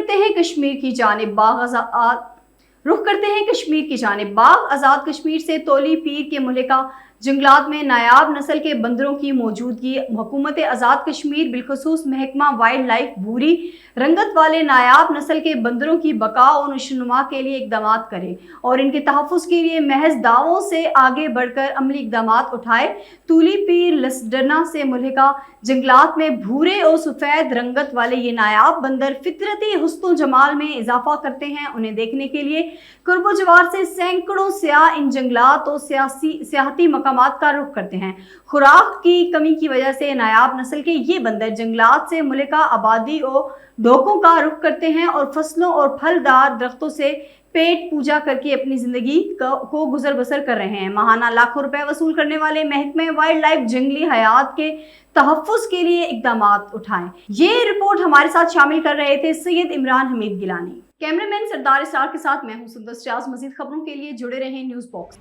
करते हैं कश्मीर की जानिब बाग आज़ाद कश्मीर से तोली पीर के मुल्का जंगलात में नायाब नस्ल के बंदरों की मौजूदगी। हुकूमत आज़ाद कश्मीर बिलखसूस महकमा वाइल्ड लाइफ भूरी रंगत वाले नायाब नस्ल के बंदरों की बका और नशोनुमा के लिए इकदाम करे और इनके तहफ़्फ़ुज़ के लिए महज दावों से आगे बढ़कर अमली इकदाम उठाए। तूली पीर लसडना से मुल्का जंगलात में भूरे और सफ़ेद रंगत वाले ये नायाब बंदर फितरती हुस्न जमाल में इजाफा करते हैं। उन्हें देखने के लिए कुर्बो जवार से सैकड़ों सियाह इन जंगलात और सियाहती मकामात का रुख करते हैं। खुराक की कमी की वजह से नायाब नस्ल के ये बंदर जंगलात से मुल्का आबादी और ढोकों का रुख करते हैं और फसलों और फलदार दरख्तों से पेट पूजा करके अपनी जिंदगी को गुजर बसर कर रहे हैं। माहाना लाखों रुपए वसूल करने वाले महकमे वाइल्ड लाइफ जंगली हयात के तहफ़्फ़ुज़ के लिए इकदाम उठाएं। ये रिपोर्ट हमारे साथ शामिल कर रहे थे सैयद इमरान हमीद गिलानी। कैमरामैन सरदार इस्रार के साथ मैं हूं सुंदर रियाज। मजीद खबरों के लिए जुड़े रहें न्यूज़ बॉक्स।